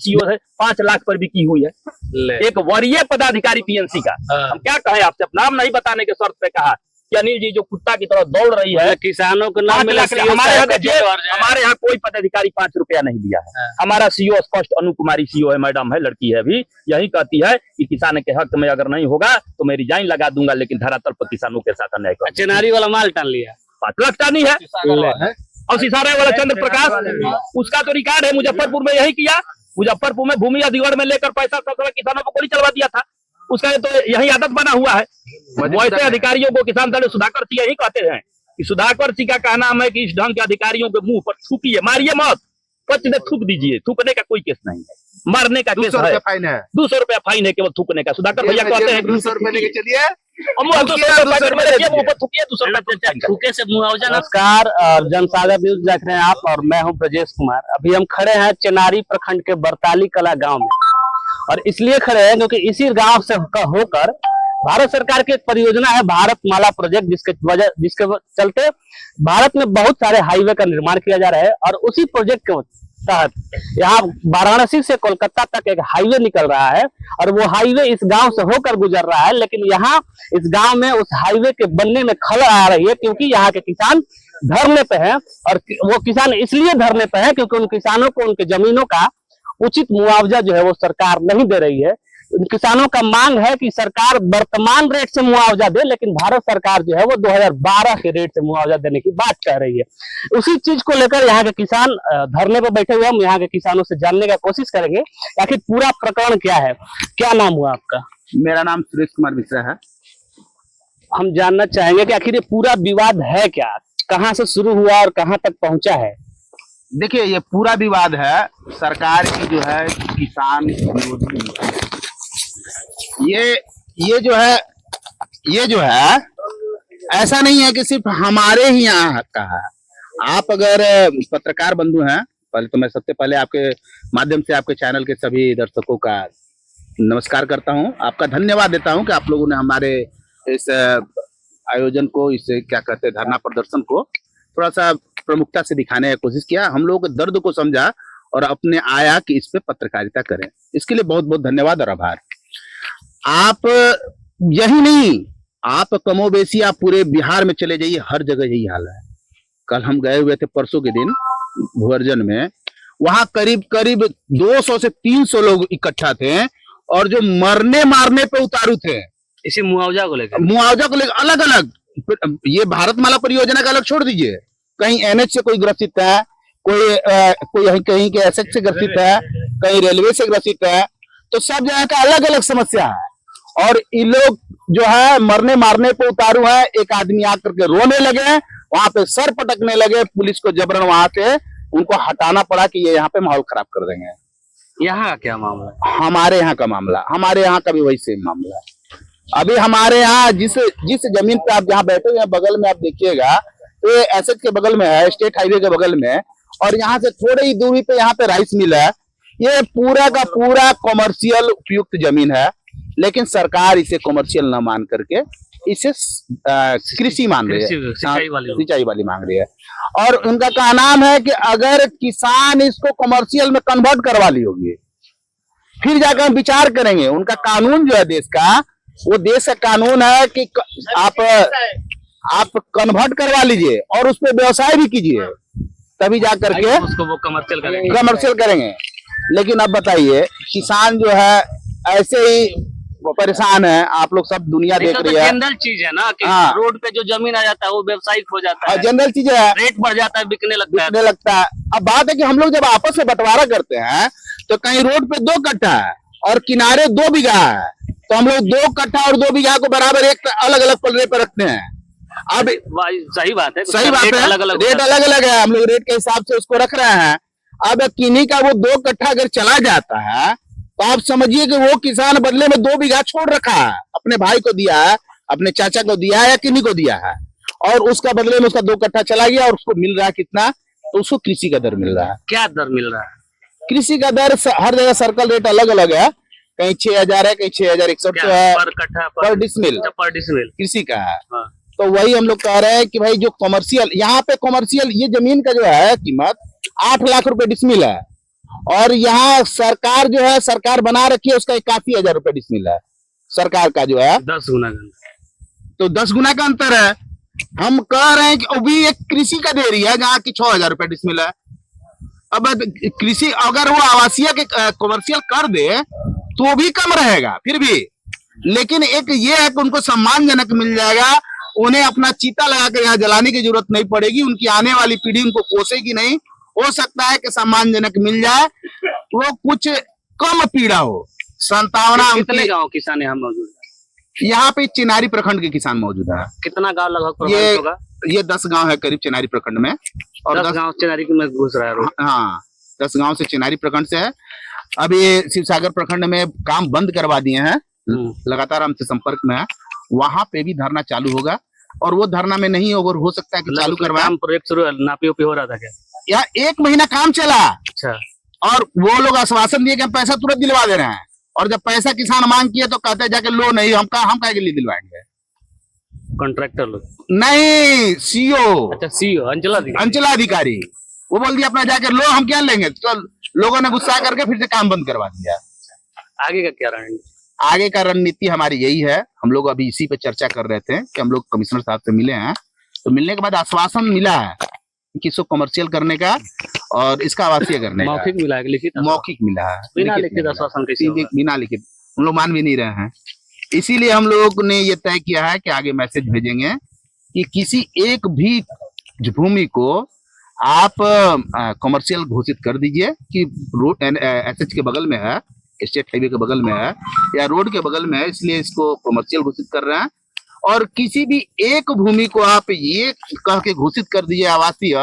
CO है 5 लाख पर बिकी हुई है। एक वरीय पदाधिकारी पीएनसी का, हम क्या कहें आपसे, नाम नहीं बताने के शर्त पे कहा कि अनिल जी जो कुत्ता की तरह दौड़ रही है, किसानों को नाम मिला। हमारे यहाँ कोई पदाधिकारी 5 रुपया नहीं दिया है। हमारा सीओ स्पष्ट, अनु कुमारी सीओ है, मैडम है, लड़की है, अभी यही कहती है कि किसान के हक में अगर नहीं होगा तो मैं रिजाइन लगा दूंगा, लेकिन धरातल पर किसानों के साथ अन्याय कर। चिनारी वाला माल टान लिया, 5 लाख टानी है। और सिसारे वाला चंद्र प्रकाश, उसका तो रिकॉर्ड है, मुजफ्फरपुर में यही किया। मुजफ्फरपुर में भूमि अधिग्रहण में लेकर पैसा किसानों को गोली चलवा दिया था, उसका तो यही आदत बना हुआ है। वैसे अधिकारियों को किसान दल सुधाकर सिंह यही कहते हैं कि सुधाकर सिंह का कहना है कि इस ढंग के अधिकारियों के मुंह पर थूकिए, मारिए मत, पच में थूक दीजिए। थूकने का कोई केस नहीं है, मारने का केस है। 200 रुपया फाइन है केवल थूकने का। सुधाकर भैया कहते हैं 200 रुपए लेके चलिए, थूके से मुआवजा। नमस्कार, जनसागर न्यूज देख रहे हैं आप और मैं हूं ब्रजेश कुमार। अभी हम खड़े हैं चिनारी प्रखंड के बरताली कला गांव में, और इसलिए खड़े हैं क्योंकि इसी गांव से होकर भारत सरकार की एक परियोजना है भारत माला प्रोजेक्ट, जिसके चलते भारत में बहुत सारे हाईवे का निर्माण किया जा रहा है। और उसी प्रोजेक्ट के तहत यहाँ वाराणसी से कोलकाता तक एक हाईवे निकल रहा है, और वो हाईवे इस गांव से होकर गुजर रहा है। लेकिन यहाँ इस गांव में उस हाईवे के बनने में खलल आ रही है, क्योंकि यहाँ के किसान धरने पे हैं। और वो किसान इसलिए धरने पे हैं क्योंकि उन किसानों को उनके जमीनों का उचित मुआवजा जो है वो सरकार नहीं दे रही है। किसानों का मांग है कि सरकार वर्तमान रेट से मुआवजा दे, लेकिन भारत सरकार जो है वो 2012 के रेट से मुआवजा देने की बात कह रही है। उसी चीज को लेकर यहाँ के किसान धरने पर बैठे हुए, हम यहाँ के किसानों से जानने का कोशिश करेंगे आखिर पूरा प्रकरण क्या है। क्या नाम हुआ आपका? मेरा नाम सुरेश कुमार मिश्रा है। हम जानना चाहेंगे कि आखिर ये पूरा विवाद है क्या, कहाँ से शुरू हुआ और कहाँ तक पहुंचा है? देखिए, ये पूरा विवाद है सरकार की जो है किसान विरोधी। ये जो है ऐसा नहीं है कि सिर्फ हमारे ही यहाँ का है। आप अगर पत्रकार बंधु हैं, पहले तो मैं सबसे पहले आपके माध्यम से आपके चैनल के सभी दर्शकों का नमस्कार करता हूं, आपका धन्यवाद देता हूं कि आप लोगों ने हमारे इस आयोजन को, इस क्या कहते हैं धरना प्रदर्शन को थोड़ा सा प्रमुखता से दिखाने की कोशिश किया, हम लोगों के दर्द को समझा और अपने आया कि इस पे पत्रकारिता करें। इसके लिए बहुत बहुत धन्यवाद और आभार। आप यही नहीं, आप कमोबेशी आप पूरे बिहार में चले जाइए, हर जगह यही हाल है। कल हम गए हुए थे परसों के दिन भुवर्जन में, वहां करीब करीब 200 से 300 लोग इकट्ठा थे, और जो मरने मारने पे उतारू थे इसी मुआवजा को लेकर अलग अलग। ये भारत माला परियोजना का अलग छोड़ दीजिए, कहीं एनएच से कोई ग्रसित है, कोई कहीं के एसएच से ग्रसित है, कहीं रेलवे से ग्रसित है, तो सब जगह का अलग अलग समस्या है। और ये लोग जो है मरने मारने पे उतारू है। एक आदमी आकर के रोने लगे, वहां पे सर पटकने लगे, पुलिस को जबरन वहां से उनको हटाना पड़ा कि ये यहाँ पे माहौल खराब कर देंगे। यहाँ का क्या मामला है? हमारे यहाँ का मामला, हमारे यहाँ का भी वही सेम मामला है। अभी हमारे यहाँ जिस जमीन पे आप जहाँ बैठे हुए हैं, बगल में आप देखिएगा तो ये एसएच के बगल में है, स्टेट हाईवे के बगल में, और यहाँ से थोड़ी ही दूरी पे यहाँ पे राइस मिल है। ये पूरा का पूरा कॉमर्शियल उपयुक्त जमीन है, लेकिन सरकार इसे कॉमर्शियल न मान करके इसे कृषि मान रही है, सिंचाई वाली मांग रही है। और उनका कहना है कि अगर किसान इसको कॉमर्शियल में कन्वर्ट करवा ली होगी, फिर जाकर हम विचार करेंगे। उनका कानून जो है देश का, वो देश का कानून है कि आप कन्वर्ट करवा लीजिए और उस पर व्यवसाय भी कीजिए, तभी जा करके उसको वो कमर्शियल करेंगे। लेकिन अब बताइए, किसान जो है ऐसे ही परेशान है। आप लोग सब दुनिया देख रही है, जनरल चीज है ना कि रोड पे जो जमीन आ जाता है वो व्यवसायिक हो जाता है, जनरल चीज है, रेट बढ़ जाता है, बिकने लगता है। अब बात है कि हम लोग जब आपस में बंटवारा करते हैं तो कहीं रोड पे 2 कट्ठा है और किनारे 2 बीघा है, तो हम लोग 2 कट्ठा और 2 बीघा को बराबर एक अलग अलग पल्ले पे रखते हैं। अब सही बात है, रेट अलग अलग है, हम लोग रेट के हिसाब से उसको रख रहे हैं। अब किन्हीं का वो 2 कट्ठा अगर चला जाता है तो आप समझिए कि वो किसान बदले में 2 बीघा छोड़ रखा है, अपने भाई को दिया है, अपने चाचा को दिया है या किन्हीं को दिया है, और उसका बदले में उसका 2 कट्ठा चला गया और उसको मिल रहा है कितना, तो उसको कृषि का दर मिल रहा है। क्या दर मिल रहा है? कृषि का दर हर जगह सर्कल रेट अलग अलग है, कहीं 6000 है, कहीं 6100 है पर डिसमिल कृषि का है। तो वही हम लोग कह रहे हैं कि भाई जो कॉमर्शियल, यहाँ पे कॉमर्शियल ये जमीन का जो है कीमत 8 लाख रुपए डिसमिल है, और यहाँ सरकार जो है, सरकार बना रखी है, उसका 81,000 रुपए डिसमिल है सरकार का जो है, 10 गुना। तो 10 गुना का अंतर है। हम कह रहे हैं कि अभी एक कृषि का दे रही है जहाँ की 6,000 रुपए डिसमिल है। अब कृषि अगर वो आवासीय के कमर्शियल कर दे तो भी कम रहेगा फिर भी, लेकिन एक ये है कि उनको सम्मानजनक मिल जाएगा, उन्हें अपना चीता लगा के यहाँ जलाने की जरूरत नहीं पड़ेगी, उनकी आने वाली पीढ़ी उनको कोसेगी नहीं। हो सकता है कि सम्मानजनक मिल जाए, वो कुछ कम पीड़ा हो। संतावना कितने गांव किसान यहाँ मौजूद है? यहाँ पे चिनारी प्रखंड के किसान मौजूद है। कितना गांव लगभग प्रभावित होगा? ये 10 गांव है करीब चिनारी प्रखंड में, और 10 गांव चिनारी में घुस रहा है रोड। हाँ 10 गांव से चिनारी प्रखंड से है। अब ये शिवसागर प्रखंड में काम बंद करवा दिए हैं, लगातार हमसे संपर्क में है। वहां पे भी धरना चालू होगा, और वो धरना में नहीं होगा, हो सकता है कि चालू करवाएं। प्रोजेक्ट शुरू नापी उपी हो रहा था क्या? यहाँ 1 महीना काम चला। अच्छा। और वो लोग आश्वासन दिए कि हम पैसा तुरंत दिलवा दे रहे हैं, और जब पैसा किसान मांग किए तो कहते हैं जाके लो नहीं, हम काहे के लिए दिलवाएंगे? कॉन्ट्रैक्टर लोग नहीं, सीओ। अच्छा सीओ अंचलाधिकारी वो बोल दिया अपना जाकर लो, हम क्या लेंगे? तो लोगों ने गुस्सा करके फिर से काम बंद करवा दिया। आगे का क्या रणनीति? आगे का रणनीति हमारी यही है। हम लोग अभी इसी पे चर्चा कर रहे थे कि हम लोग कमिश्नर साहब से मिले हैं, तो मिलने के बाद आश्वासन मिला है कि इसको कमर्शियल करने का और इसका आवासीय करने का। मौखिक मिला है, लिखित? मौखिक मिला है, बिना लिखित आश्वासन कैसे होगा? बिना लिखित हम लोग मान भी नहीं रहे हैं। इसीलिए हम लोग ने ये तय किया है कि आगे मैसेज भेजेंगे कि किसी एक भी भूमि को आप कमर्शियल घोषित कर दीजिए कि रोड एसएच के बगल में है, स्टेट हाईवे के बगल में है या रोड के बगल में है, इसलिए इसको कमर्शियल घोषित कर रहे हैं। और किसी भी एक भूमि को आप ये कह के घोषित कर दीजिए आवासीय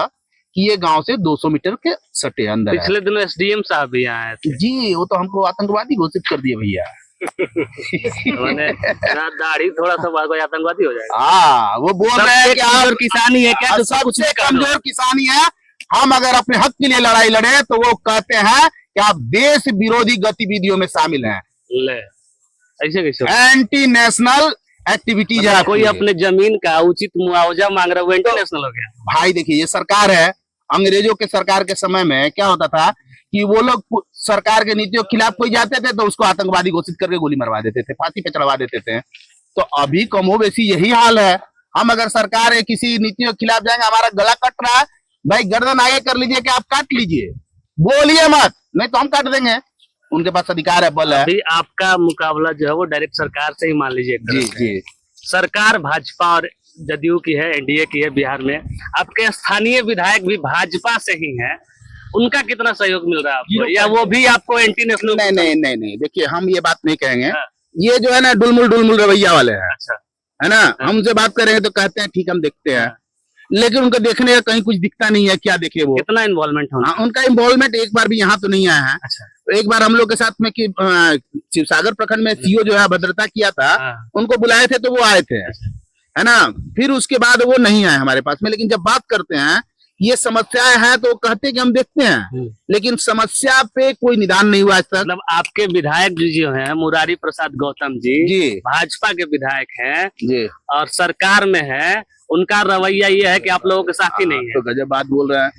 कि ये गांव से 200 मीटर के सटे अंदर है। पिछले दिनों एसडीएम साहब भी यहाँ आए थे जी, वो तो हमको आतंकवादी घोषित कर दिए भैया। दाढ़ी थोड़ा सा आतंकवादी हो जाएगा। हाँ, वो बोल रहे हैं कि आप किसानी है क्या? सबसे कमजोर किसानी है, हम अगर अपने हक के लिए लड़ाई लड़े तो वो कहते हैं कि आप देश विरोधी गतिविधियों में शामिल हैं। ले ऐसे कैसे? एंटी नेशनल एक्टिविटीज है। कोई अपने जमीन का उचित मुआवजा मांग रहा है, वो इंटरनेशनल हो गया। भाई देखिए, ये सरकार है, अंग्रेजों के सरकार के समय में क्या होता था कि वो लोग सरकार के नीतियों के खिलाफ कोई जाते थे तो उसको आतंकवादी घोषित करके गोली मरवा देते थे, फांसी पे चढ़वा देते थे। तो अभी कमोबेशी यही हाल है। हम अगर सरकार है किसी नीतियों के खिलाफ जाएंगे, हमारा गला कट रहा है, भाई गर्दन आगे कर लीजिए कि आप काट लीजिए, बोलिए मत, नहीं तो हम काट देंगे। उनके पास अधिकार है, बल है। अभी आपका मुकाबला जो है वो डायरेक्ट सरकार से ही मान लीजिए। जी जी। सरकार भाजपा और जदयू की है, एनडीए की है बिहार में। आपके स्थानीय विधायक भी भाजपा से ही हैं, उनका कितना सहयोग मिल रहा है आपको, या वो भी आपको एंटी नेशनल? नहीं, देखिए हम ये बात नहीं कहेंगे। ये जो है ना डुलमुल रवैया वाले हैं। अच्छा। है ना, हमसे बात करेंगे तो कहते हैं ठीक हम देखते हैं, लेकिन उनका देखने का कहीं कुछ दिखता नहीं है। क्या देखे वो? कितना इन्वॉल्वमेंट होना? उनका इन्वॉल्वमेंट एक बार भी यहाँ तो नहीं आया है। अच्छा। तो एक बार हम लोग के साथ में कि शिवसागर प्रखंड में सीओ जो है भद्रता किया था, उनको बुलाए थे तो वो आए थे। है ना, फिर उसके बाद वो नहीं आए हमारे पास में। लेकिन जब बात करते हैं ये समस्याएं हैं तो कहते हैं कि हम देखते हैं, लेकिन समस्या पे कोई निदान नहीं हुआ आज तक। मतलब आपके विधायक जी जो हैं मुरारी प्रसाद गौतम जी भाजपा के विधायक हैं जी, और सरकार में है, उनका रवैया ये है कि आप लोगों के साथ ही नहीं है। तो गजब बात बोल रहे हैं।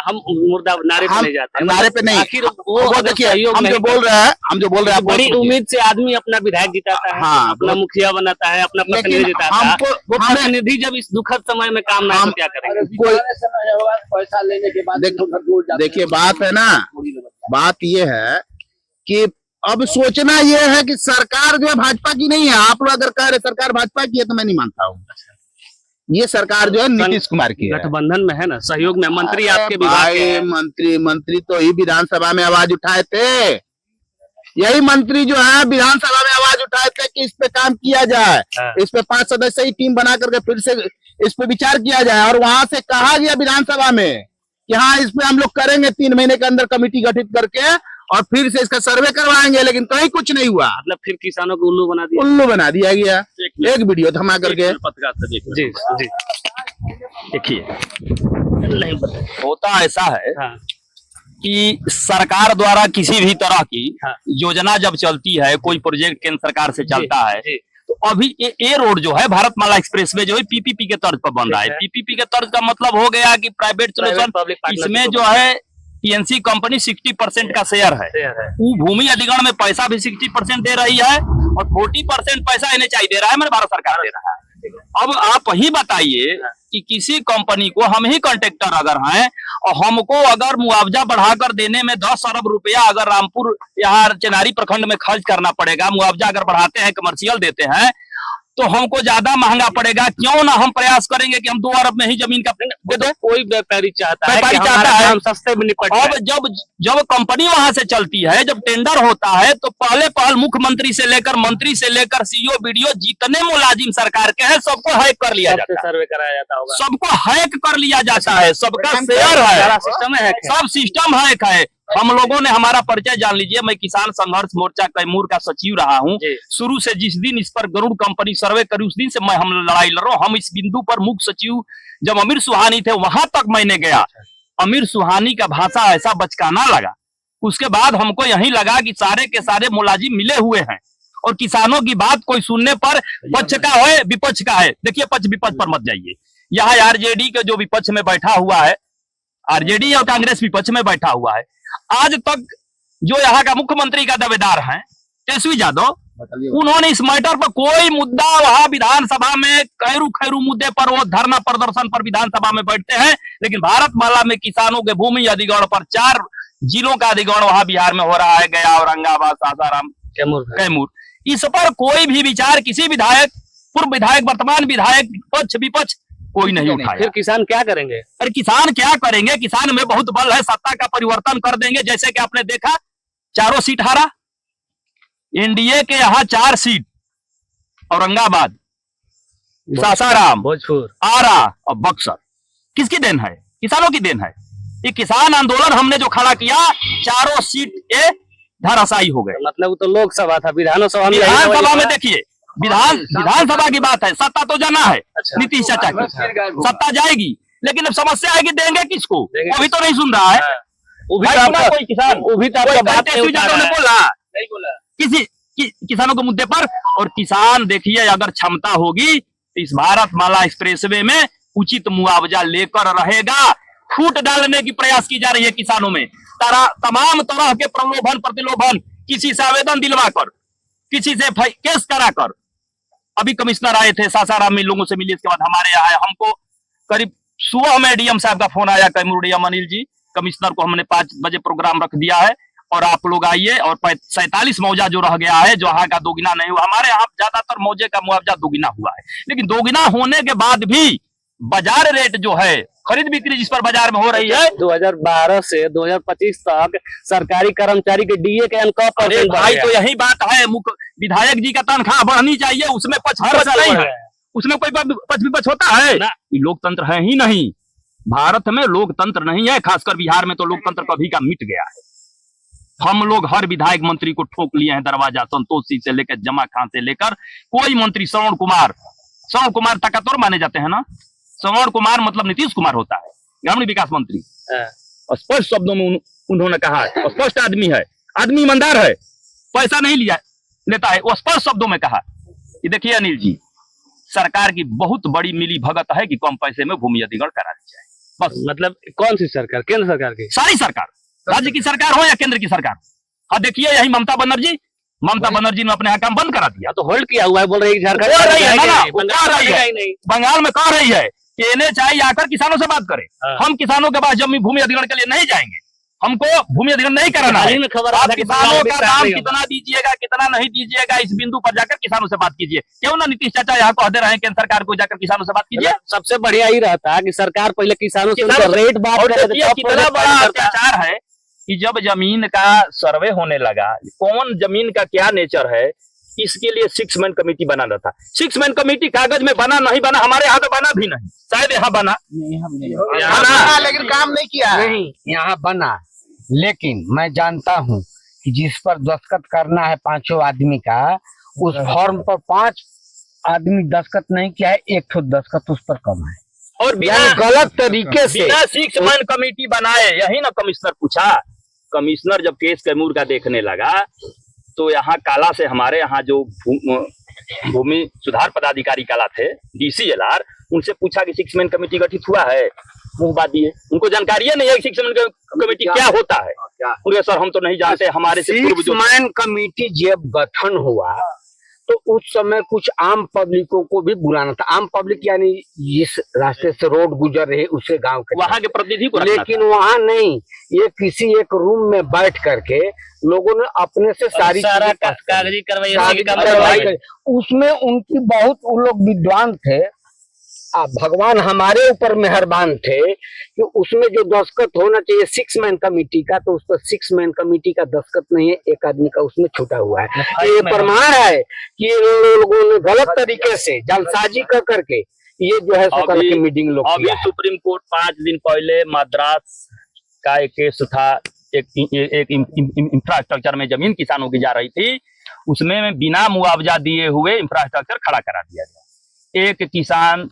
हम मुर्दा नारे पे नहीं जाते, नारे पे नहीं। आखिर वो देखिए, हम जो बोल रहे हैं बड़ी उम्मीद से आदमी अपना विधायक जिताता है, अपना मुखिया बनाता है, अपना प्रतिनिधि जिताता है। वो प्रतिनिधि जब इस दुखद समय में काम ना तो क्या करेंगे? पैसा लेने के बाद देखिए बात है ना, बात ये है कि अब सोचना ये है कि सरकार जो है भाजपा की नहीं है। आप लोग अगर कह रहे सरकार भाजपा की है तो मैं नहीं मानता हूँ। ये सरकार जो है नीतीश कुमार की है, गठबंधन में है ना, सहयोग में मंत्री आपके विभाग के मंत्री तो ही विधानसभा में आवाज उठाए थे। यही मंत्री जो है विधानसभा में आवाज उठाए थे कि इस पे काम किया जाए, इस पे 5 सदस्यीय टीम बना करके फिर से इस पे विचार किया जाए। और वहां से कहा गया विधानसभा में कि हाँ इस पे हम लोग करेंगे, 3 महीने के अंदर कमेटी गठित करके और फिर से इसका सर्वे करवाएंगे, लेकिन कहीं कुछ नहीं हुआ। मतलब फिर किसानों को उल्लू बना दिया गया। एक वीडियो थमा करके। जी जी देखिए, होता ऐसा है कि सरकार द्वारा किसी भी तरह की हाँ। योजना जब चलती है, कोई प्रोजेक्ट केंद्र सरकार से चलता है, जी। तो अभी ये रोड जो है भारतमाला एक्सप्रेसवे जो है पीपीपी के तर्ज पर बन रहा है। ठीक है। पीपीपी के तर्ज का मतलब हो गया कि प्राइवेट सोल्यूशन, पब्लिक इसमें जो है पीएनसी कंपनी 60% का शेयर है। वो भूमि अधिग्रहण में पैसा भी 60% दे रही है और 40% पैसा एनएचआई दे रहा है, मतलब भारत सरकार दे रहा है। अब आप ही बताइए कि किसी कंपनी को हम ही कॉन्ट्रैक्टर अगर हैं और हमको अगर मुआवजा बढ़ाकर देने में 10 अरब रुपया अगर रामपुर यहाँ चेनारी प्रखंड में खर्च करना पड़ेगा, मुआवजा अगर बढ़ाते हैं, कमर्शियल देते हैं, तो हमको ज्यादा महंगा पड़ेगा। क्यों ना हम प्रयास करेंगे कि हम 2 अरब में ही जमीन का दे दो। कोई व्यापारी चाहता है व्यापारी कि चाहता हमारा है काम सस्ते में निपट अब जाए। जब कंपनी वहां से चलती है, जब टेंडर होता है, तो पहल मुख्यमंत्री से लेकर मंत्री से लेकर सीईओ बीडीओ जितने मुलाजिम सरकार के हैं सबको हैक कर लिया सबसे जाता है, सर्वे कराया जाता होगा। सबको हैक कर लिया जाता है, सबका शेयर सारा है, सिस्टम है। सब सिस्टम हैक है। हम लोगों ने, हमारा परिचय जान लीजिए, मैं किसान संघर्ष मोर्चा कैमूर का सचिव रहा हूं। जी। शुरू से जिस दिन इस पर गरुड़ कंपनी सर्वे करी उस दिन से हम लड़ाई लड़ रहा हूं। हम इस बिंदु पर मुख्य सचिव जब अमीर सुहानी थे वहां तक मैंने गया, अमीर सुहानी का भाषा ऐसा बचकाना लगा। उसके बाद हमको यही लगा कि सारे के सारे मुलाजिम मिले हुए हैं और किसानों की बात कोई सुनने पर पक्ष का है विपक्ष का है। देखिए, पक्ष विपक्ष पर मत जाइए। यहाँ आरजेडी के जो विपक्ष में बैठा हुआ है, आरजेडी और कांग्रेस विपक्ष में बैठा हुआ है, आज तक जो यहाँ का मुख्यमंत्री का दावेदार है तेजस्वी यादव, उन्होंने इस मैटर पर कोई मुद्दा, वहां विधानसभा में खैरू मुद्दे पर वो धरना प्रदर्शन पर विधानसभा में बैठते हैं, लेकिन भारतमाला में किसानों के भूमि अधिग्रहण पर 4 जिलों का अधिग्रहण वहां बिहार में हो रहा है, गया, औरंगाबाद, सासाराम, कैमूर, इस पर कोई भी विचार किसी विधायक, पूर्व विधायक, वर्तमान विधायक, पक्ष विपक्ष कोई नहीं उठाया। फिर किसान क्या करेंगे? अरे किसान क्या करेंगे? किसान में बहुत बल है, सत्ता का परिवर्तन कर देंगे। जैसे कि आपने देखा 4 सीट हारा एनडीए के, यहाँ 4 सीट, औरंगाबाद, सासाराम, भोजपुर, आरा और बक्सर। किसकी देन है? किसानों की देन है। ये किसान आंदोलन हमने जो खड़ा किया, 4 सीट धराशायी हो गए। मतलब तो लोकसभा था, विधानसभा में देखिए, विधानसभा की बात है, सत्ता तो जाना है। अच्छा। नीतीश चाचा की सत्ता जाएगी, लेकिन अब समस्या है कि देंगे किसको, वो भी तो नहीं सुन रहा है। कोई किसान, वो भी तो बोला किसी किसानों के मुद्दे पर। और किसान देखिए, अगर क्षमता होगी तो इस भारतमाला एक्सप्रेसवे में उचित मुआवजा लेकर रहेगा। फूट डालने की प्रयास की जा रही है किसानों में, तमाम तरह के प्रलोभन प्रतिलोभन, किसी से आवेदन दिलवाकर, किसी से केस कराकर। अभी कमिश्नर आए थे सासाराम में, लोगों से मिली, इसके बाद हमारे यहाँ हमको करीब सुबह में डीएम साहब का फोन आया, कैमूर डीएम अनिल जी, कमिश्नर को हमने 5 बजे प्रोग्राम रख दिया है और आप लोग आइए। और 47 मौजा जो रह गया है, जो यहाँ का दोगुना नहीं हुआ, हमारे यहाँ ज्यादातर मौजे का मुआवजा दोगुना हुआ है, लेकिन दोगुना होने के बाद भी बाजार रेट जो है, खरीद बिक्री जिस पर बाजार में हो रही है, 2012 से 2025 तक सरकारी कर्मचारी के डीए के % भाई, तो यही बात है। मुख्य विधायक जी का तनख्वाह बढ़नी चाहिए, उसमें पक्ष नहीं है, उसमें कोई पक्ष विपक्ष होता है? लोकतंत्र है ही नहीं, भारत में लोकतंत्र नहीं है। खासकर बिहार में तो लोकतंत्र कभी का मिट गया है। हम लोग हर विधायक मंत्री को ठोक लिए हैं दरवाजा, संतोष सिंह से लेकर जमा खान से लेकर कोई मंत्री, श्रवण कुमार ताकतवर माने जाते हैं ना। श्रवण कुमार मतलब नीतीश कुमार होता है, ग्रामीण विकास मंत्री। स्पष्ट शब्दों में उन्होंने कहा है, स्पष्ट आदमी है, आदमी ईमानदार है, पैसा नहीं लेता है, वो स्पष्ट शब्दों में कहा। ये देखिए अनिल जी, सरकार की बहुत बड़ी मिली भगत है कि कम पैसे में भूमि अधिग्रहण करा दी जाए, बस। मतलब कौन सी सरकार? केंद्र सरकार की? सारी सरकार, राज्य की सरकार हो या केंद्र की सरकार। हाँ देखिए, यही ममता बनर्जी ने अपने यहाँ काम बंद करा दिया, तो होल्ड किया हुआ है, बोल रही है झारखंड बंगाल में कह रही है कि एनएचआई आकर किसानों से बात करे। हम किसानों के पास जमीन भूमि अधिग्रहण के लिए नहीं जाएंगे, हमको भूमि अधिग्रहण नहीं कराना है। आप किसानों का दाम कितना दीजिएगा, कितना नहीं दीजिएगा, इस बिंदु पर जाकर किसानों से बात कीजिए। क्यों ना नीतीश चाचा यहाँ कह दे रहे हैं केंद्र सरकार को जाकर किसानों से बात कीजिए। सबसे बढ़िया ही रहता है कि सरकार पहले किसानों से रेट बात करे। कितना बड़ा अत्याचार है कि जब जमीन का सर्वे होने लगा, कौन जमीन का क्या नेचर है, इसके लिए 6 मैन कमेटी बनाना था। 6 मैन कमेटी कागज में बना नहीं बना, हमारे यहाँ तो बना भी नहीं, शायद यहाँ बना, लेकिन काम नहीं किया। नहीं, यहाँ बना, लेकिन मैं जानता हूँ कि जिस पर दस्तखत करना है 5 आदमी का, उस फॉर्म पर 5 आदमी दस्तखत नहीं किया है, 1 ठो दस्तखत उस पर कम है। और बिना गलत तरीके से 6 मैन कमेटी बनाए, यही ना कमिश्नर पूछा कमिश्नर जब केस कैमूर का देखने लगा तो यहाँ काला से हमारे यहाँ जो भूमि सुधार पदाधिकारी काला थे DCLR, उनसे पूछा कि 6 मैन कमेटी गठित हुआ है, मुंह बात दिए, उनको जानकारी नहीं है 6 मैन कमेटी क्या होता है। उनके सर हम तो नहीं जानते, हमारे से पूर्व 6 मैन कमेटी जब गठन हुआ तो उस समय कुछ आम पब्लिकों को भी बुलाना था। आम पब्लिक यानी जिस रास्ते से रोड गुजर रहे उसे गांव के वहां के प्रतिनिधि को, लेकिन वहां नहीं, ये किसी एक रूम में बैठ करके लोगों ने अपने से सारी कागजी कार्रवाई उसमें उनकी बहुत, उन लोग विद्वान थे। भगवान हमारे ऊपर मेहरबान थे कि उसमें जो दस्तखत होना चाहिए 6 मैन कमेटी का, तो उस पर 6 मैन कमेटी का दस्तखत नहीं है, एक आदमी का उसमें छूटा हुआ है। ये प्रमाण है कि लोगों ने गलत तरीके से जालसाजी कर करके ये जो है की मीटिंग लोग अभी सुप्रीम कोर्ट 5 दिन पहले मद्रास का एक केस था, एक इंफ्रास्ट्रक्चर में जमीन किसानों की जा रही थी, उसमें बिना मुआवजा दिए हुए इंफ्रास्ट्रक्चर खड़ा करा दिया गया। एक किसान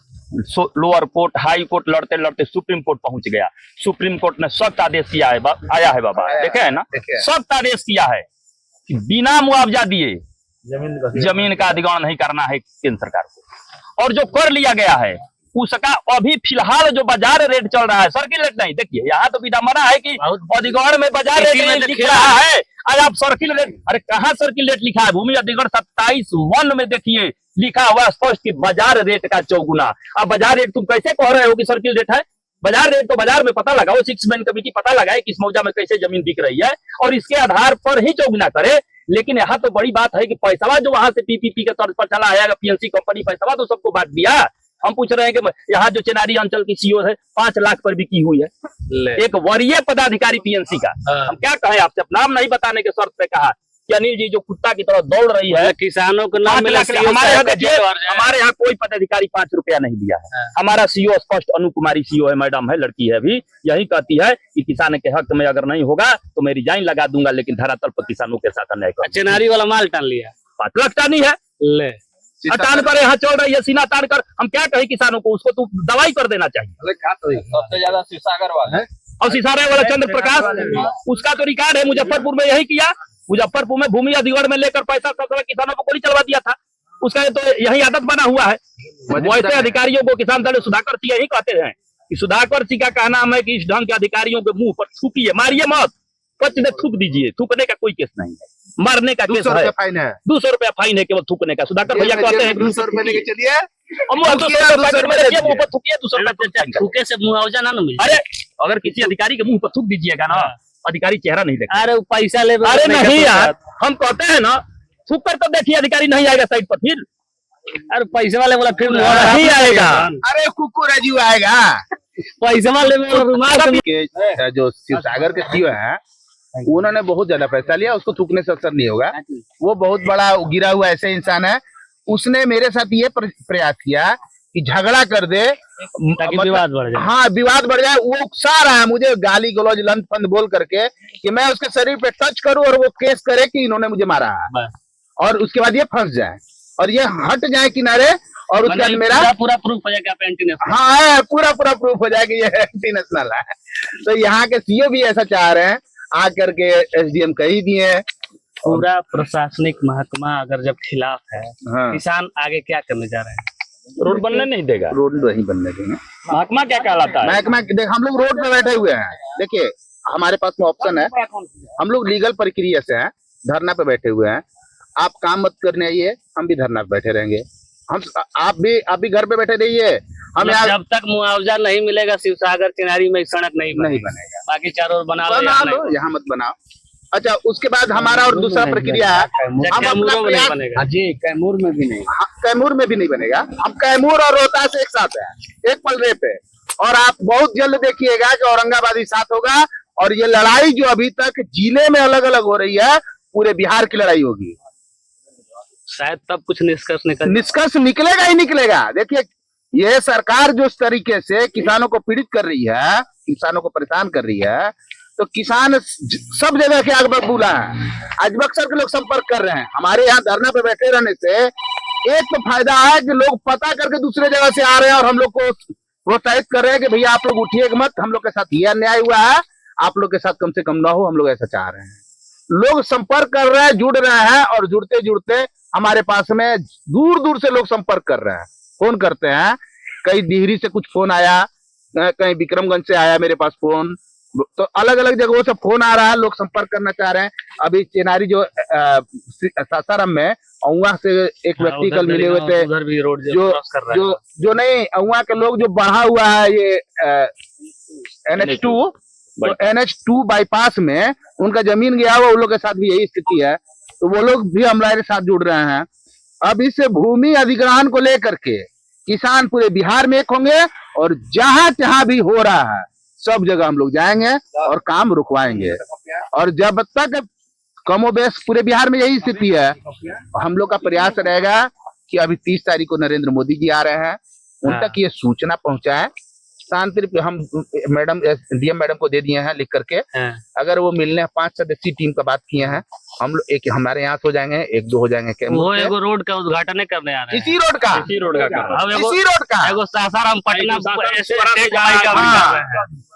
लोअर कोर्ट, हाई कोर्ट लड़ते लड़ते सुप्रीम कोर्ट पहुंच गया। सुप्रीम कोर्ट ने सख्त आदेश किया है, आया है बाबा, देखे है ना, सख्त आदेश किया है कि बिना मुआवजा दिए जमीन का अधिग्रहण नहीं करना है केंद्र सरकार को। और जो कर लिया गया है उसका अभी फिलहाल जो बाजार रेट चल रहा है, सर्किल रेट नहीं, देखिए यहाँ तो विधा मना है कि अधिग्रहण में बाजार रेट लिख रहा है, आज आप सर्किल रेट, अरे कहाँ सर्किल रेट लिखा है? भूमि अधिग्रहण 27(1) में देखिए लिखा हुआ स्पष्ट कि बाजार रेट का 4 गुना। अब बाजार रेट तुम कैसे कह रहे हो कि सर्किल रेट है? बाजार रेट तो बाजार में पता लगाओ, 6 मैन कमेटी पता लगाए किस मौजा में कैसे जमीन बिक रही है और इसके आधार पर ही 4 गुना करे। लेकिन यहाँ तो बड़ी बात है कि पैसा जो वहां से PPP के तौर पर चला आएगा, PLC कंपनी पैसा तो सबको बांट दिया। हम पूछ रहे हैं कि यहाँ जो चेनारी अंचल की CO है 5 लाख पर बिकी हुई है, एक वरीय पदाधिकारी PNC का। हम क्या कहें आपसे, नाम नहीं बताने के शर्त पे कहा कि अनिल जी जो कुत्ता की तरह दौड़ रही है, किसानों को नाम मिला, हमारे यहाँ कोई पदाधिकारी 5 रुपया नहीं लिया है। हमारा CO स्पष्ट, अनु कुमारी CO है, मैडम है, लड़की है, अभी यही कहती है कि किसान के हक में अगर नहीं होगा तो मैं रिजाइन लगा दूंगा, लेकिन धरातल पर किसानों के साथ अन्याय कर। चेनारी वाला माल टान लिया, 5 लाख टानी है, ले तान कर यहाँ चल रही है, सीना तान कर। हम क्या कहें किसानों को, उसको तो दवाई कर देना चाहिए। सबसे ज्यादा शीशागर वाला है और शीशागर वाला चंद्र प्रकाश, उसका तो रिकॉर्ड है, मुजफ्फरपुर में यही किया। मुजफ्फरपुर में भूमि अधिग्रहण में लेकर पैसा किसानों को गोली चलवा दिया था, उसका तो यही आदत बना हुआ है। वैसे अधिकारियों को किसान दल सुधाकर सिंह यही कहते हैं कि सुधाकर सिंह का कहना है कि इस ढंग के अधिकारियों के मुंह पर थूकिए, मारिए मत, कच दे थूक दीजिए। थूकने का कोई केस नहीं है, मारने का केस है। 200 रुपया फाइन है केवल थूकने का। सुधाकर भैया कहते हैं 200 रुपए लेके चलिए, थूके से मुआवजा ना मिले। अरे अगर किसी अधिकारी के मुंह पर थूक दीजिएगा ना, अधिकारी चेहरा नहीं देखा। अरे पैसा ले, अरे नहीं यार, हम कहते हैं ना थूक कर तो देखिए, अधिकारी नहीं आएगा साइड पर, फिर अरे पैसे वाले बोला फिर नहीं आएगा। अरे कुकुर राजू आएगा। पैसे वाले में जो शिवसागर के CEO है उन्होंने बहुत ज्यादा पैसा लिया, उसको थूकने से असर नहीं होगा। वो बहुत बड़ा गिरा हुआ ऐसे इंसान है, उसने मेरे साथ ये प्रयास किया कि झगड़ा कर दे ताकि विवाद बढ़ जाए। हाँ, विवाद बढ़ जाए। वो उकसा रहा है मुझे गाली गलौज लंद फंद बोल करके कि मैं उसके शरीर पे टच करूं और वो केस करे कि इन्होंने मुझे मारा है, और उसके बाद ये फंस जाए और ये हट जाए किनारे, और उसके बाद मेरा पूरा प्रूफ हो जाएगा एंटी नेशनल। हाँ, पूरा प्रूफ हो जाएगा ये एंटी नेशनल है। तो यहाँ के CEO भी ऐसा चाह रहे हैं, आकर के SDM कही दिए हैं। पूरा प्रशासनिक महकमा अगर जब खिलाफ है, हाँ। किसान आगे क्या करने जा रहे हैं? रोड बनने नहीं देगा, रोड नहीं बनने देंगे। महकमा क्या कहलाता है? महकमा देख, हम लोग रोड पे बैठे हुए हैं। देखिए हमारे पास में ऑप्शन है, हम लोग लीगल प्रक्रिया से हैं, धरना पे बैठे हुए हैं। आप काम मत करने आइए, हम भी धरना पे बैठे रहेंगे। हम आप भी घर पे बैठे रहिए। हम यहाँ जब तक मुआवजा नहीं मिलेगा शिवसागर चिनारी में सड़क नहीं बनेगा। बाकी चारों ओर बना लो, यहाँ मत बनाओ। अच्छा, उसके बाद हमारा और दूसरा प्रक्रिया है, कैमूर में भी नहीं, कैमूर में भी नहीं बनेगा। हम कैमूर और रोहतास एक साथ है, एक पलड़े पे, और आप बहुत जल्द देखिएगा कि औरंगाबाद साथ होगा। और ये लड़ाई जो अभी तक जिले में अलग अलग हो रही है, पूरे बिहार की लड़ाई होगी। शायद तब कुछ निष्कर्ष निकलेगा ही निकलेगा। देखिए ये सरकार जो इस तरीके से किसानों को पीड़ित कर रही है, किसानों को परेशान कर रही है, तो किसान सब जगह के आग बबूला है। आज बक्सर के लोग संपर्क कर रहे हैं। हमारे यहाँ धरना पे बैठे रहने से एक तो फायदा है कि लोग पता करके दूसरे जगह से आ रहे हैं और हम लोग को प्रोत्साहित कर रहे हैं कि भैया आप लोग उठिए मत, हम लोग के साथ ये अन्याय हुआ है, आप लोग के साथ कम से कम ना हो, हम लोग ऐसा चाह रहे हैं। लोग संपर्क कर रहे हैं, जुड़ रहे हैं, और जुड़ते जुड़ते हमारे पास में दूर दूर से लोग संपर्क कर रहे हैं, फोन करते हैं। कहीं डिहरी से कुछ फोन आया, कहीं विक्रमगंज से आया मेरे पास फोन, तो अलग अलग जगहों से फोन आ रहा है, लोग संपर्क करना चाह रहे हैं। अभी चेनारी जो सासाराम में अउआ से एक व्यक्ति कल मिले हुए थे, उधर भी रोड जो नहीं, अउआ के लोग जो बढ़ा हुआ है ये NH2, तो NH2 बाईपास में उनका जमीन गया हुआ, उन लोग के साथ भी यही स्थिति है, तो वो लोग भी हमारे साथ जुड़ रहे हैं। अब इस भूमि अधिग्रहण को लेकर के किसान पूरे बिहार में एक होंगे, और जहां जहां भी हो रहा है सब जगह हम लोग जाएंगे और काम रुकवाएंगे। और जब तक कमोबेश पूरे बिहार में यही स्थिति है, हम लोग का प्रयास रहेगा कि अभी 30 तारीख को नरेंद्र मोदी जी आ रहे हैं, उन तक ये सूचना पहुंचाएं। शांति हम मैडम DM मैडम को दे दिए हैं लिख करके, अगर वो मिलने 5 सदस्यीय टीम का बात किए हैं, हम लोग एक हमारे यहाँ हो जाएंगे, 1-2 हो जाएंगे। वो एगो रोड का उद्घाटन करने आ रहे हैं, इसी रोड का इसी रोड का कर रहा है। इसी रोड का एगो सासाराम पटना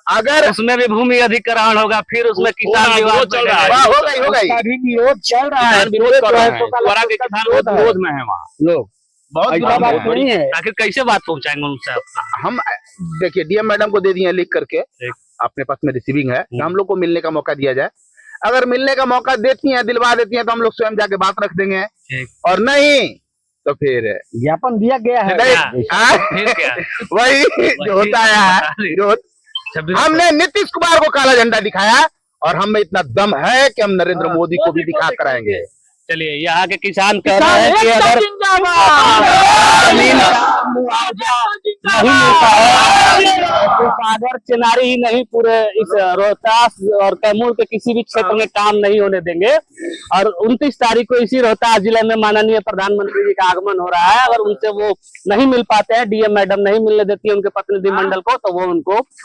अगर उसमें भी भूमि अधिग्रहण होगा, फिर उसमें किसान विरोध चल रहा है। हो गई उसका भी विरोध चल रहा है, विरोध कर रहे हैं, द्वारा के किसान विरोध में है वहाँ लोग बहुत ऐसा बात नहीं है। आखिर कैसे बात पहुंचाएंगे उनसे? हम देखिए DM मैडम को दे दिए हैं लिख करके, अपने पास में रिसीविंग है, हम लोग को मिलने का मौका दिया जाए। अगर मिलने का मौका देती हैं, दिलवा देती हैं, तो हम लोग स्वयं जाके बात रख देंगे, और नहीं तो फिर ज्ञापन दिया गया है। फिर क्या? वही जो होता है, जो हमने नीतीश कुमार को काला झंडा दिखाया, और हम में इतना दम है कि हम नरेंद्र मोदी को भी दिखा कर आएंगे। चलिए, यहाँ के किसान कह रहे हैं कि अगर सागर चेनारी ही नहीं, पूरे इस रोहतास और कैमूर के किसी भी क्षेत्र में काम नहीं होने देंगे। और 29 तारीख को इसी रोहतास जिले में माननीय प्रधानमंत्री जी का आगमन हो रहा है। अगर उनसे वो नहीं मिल पाते हैं, DM मैडम नहीं मिलने देती है उनके प्रतिनिधि मंडल को, तो वो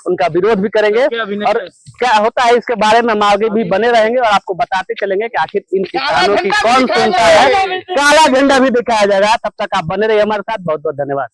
उनका विरोध भी करेंगे। और क्या होता है इसके बारे में हम आगे भी बने रहेंगे, और आपको बताते चलेंगे कि आखिर इन किसानों की कौन सुनता है। काला झंडा भी दिखाया जाएगा। तब तक आप बने रहिए हमारे साथ। बहुत बहुत धन्यवाद।